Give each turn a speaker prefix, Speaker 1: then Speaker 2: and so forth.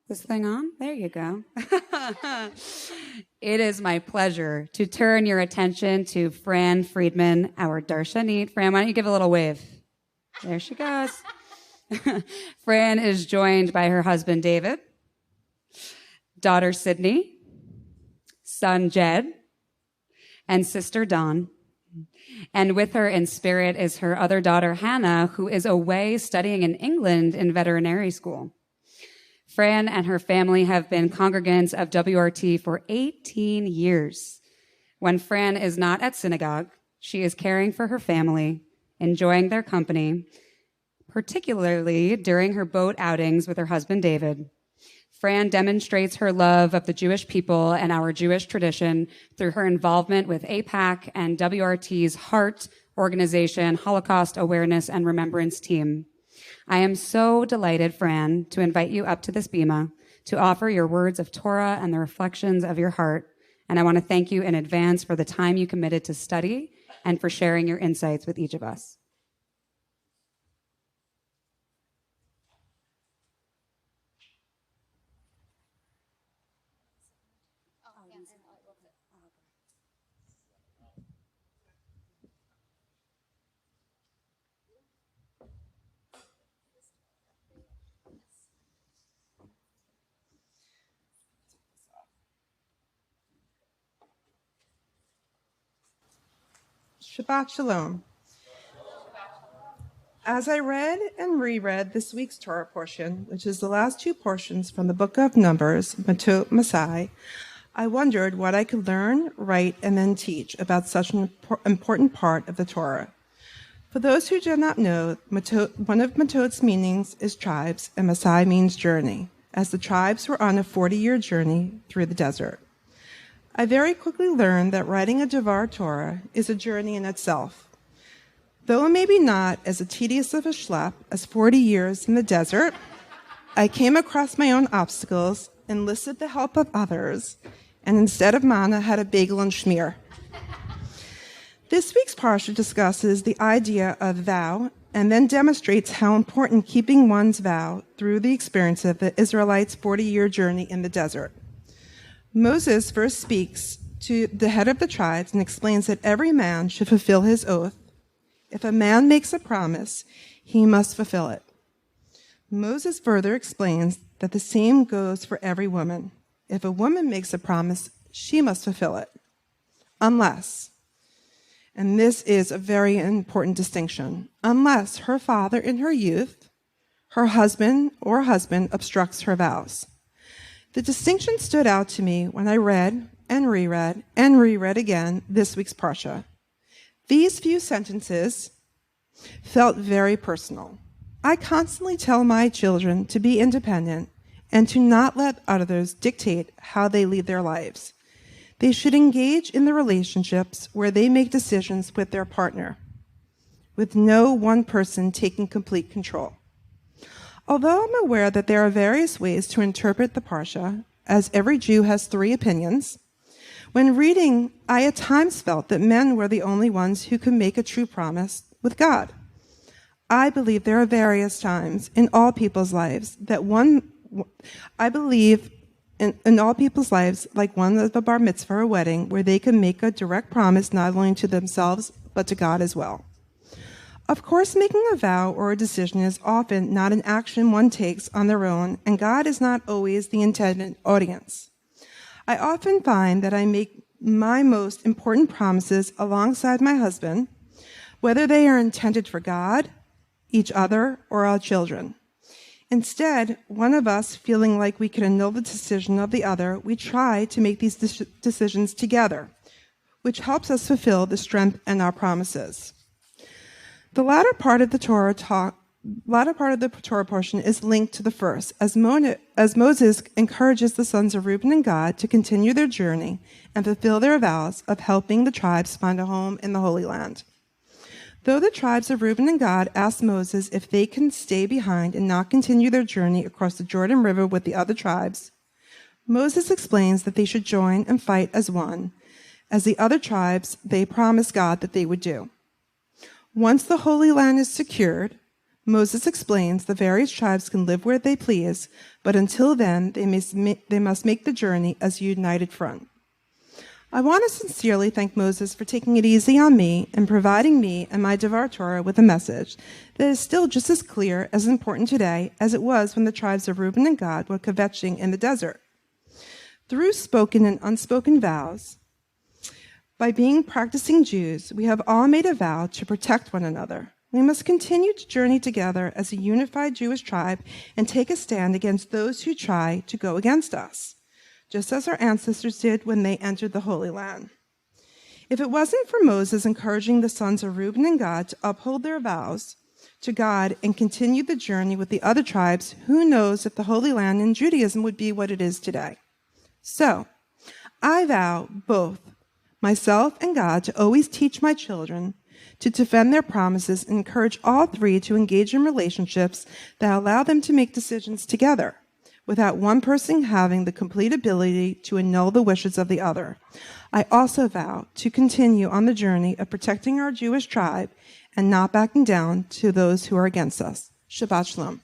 Speaker 1: This thing on? There you go. It is my pleasure to turn your attention to Fran Frydman, our Darshanit. Fran, why don't you give a little wave? There she goes. Fran is joined by her husband, David, daughter, Sydney, son, Jed, and sister, Dawn. And with her in spirit is her other daughter, Hannah, who is away studying in England in veterinary school. Fran and her family have been congregants of WRT for 18 years. When Fran is not at synagogue, she is caring for her family, enjoying their company, particularly during her boat outings with her husband, David. Fran demonstrates her love of the Jewish people and our Jewish tradition through her involvement with APAC and WRT's HEART organization, Holocaust Awareness and Remembrance Team. I am so delighted, Fran, to invite you up to this bima to offer your words of Torah and the reflections of your heart. And I want to thank you in advance for the time you committed to study and for sharing your insights with each of us.
Speaker 2: Shabbat Shalom. As I read and reread this week's Torah portion, which is the last two portions from the book of Numbers, Matot-Masei, I wondered what I could learn, write, and then teach about such an important part of the Torah. For those who do not know, one of Matot's meanings is tribes, and Masai means journey, as the tribes were on a 40-year journey through the desert. I very quickly learned that writing a Devar Torah is a journey in itself. Though maybe not as tedious of a schlep as 40 years in the desert, I came across my own obstacles, enlisted the help of others, and instead of manna had a bagel and schmear. This week's parsha discusses the idea of vow and then demonstrates how important keeping one's vow through the experience of the Israelites' 40-year journey in the desert. Moses first speaks to the head of the tribes and explains that every man should fulfill his oath. If a man makes a promise, he must fulfill it. Moses further explains that the same goes for every woman. If a woman makes a promise, she must fulfill it. Unless, and this is a very important distinction, unless her father in her youth, her husband obstructs her vows. The distinction stood out to me when I read and reread and reread again this week's parsha. These few sentences felt very personal. I constantly tell my children to be independent and to not let others dictate how they lead their lives. They should engage in the relationships where they make decisions with their partner, with no one person taking complete control. Although I'm aware that there are various ways to interpret the parsha, as every Jew has 3 opinions, when reading, I at times felt that men were the only ones who could make a true promise with God. I believe there are various times in all people's lives like one of a bar mitzvah or a wedding, where they can make a direct promise not only to themselves, but to God as well. Of course, making a vow or a decision is often not an action one takes on their own, and God is not always the intended audience. I often find that I make my most important promises alongside my husband, whether they are intended for God, each other, or our children. Instead, one of us feeling like we can annul the decision of the other, we try to make these decisions together, which helps us fulfill the strength in our promises. The latter part of the Torah portion is linked to the first, as Moses encourages the sons of Reuben and Gad to continue their journey and fulfill their vows of helping the tribes find a home in the Holy Land. Though the tribes of Reuben and Gad asked Moses if they can stay behind and not continue their journey across the Jordan River with the other tribes, Moses explains that they should join and fight as one, as the other tribes they promised God that they would do. Once the Holy Land is secured, Moses explains the various tribes can live where they please, but until then, they must make the journey as a united front. I want to sincerely thank Moses for taking it easy on me and providing me and my Devar Torah with a message that is still just as clear as important today as it was when the tribes of Reuben and Gad were kvetching in the desert. Through spoken and unspoken vows, by being practicing Jews, we have all made a vow to protect one another. We must continue to journey together as a unified Jewish tribe and take a stand against those who try to go against us, just as our ancestors did when they entered the Holy Land. If it wasn't for Moses encouraging the sons of Reuben and Gad to uphold their vows to God and continue the journey with the other tribes, who knows if the Holy Land in Judaism would be what it is today. So, I vow both myself and God to always teach my children to defend their promises and encourage all three to engage in relationships that allow them to make decisions together, without one person having the complete ability to annul the wishes of the other. I also vow to continue on the journey of protecting our Jewish tribe and not backing down to those who are against us. Shabbat Shalom.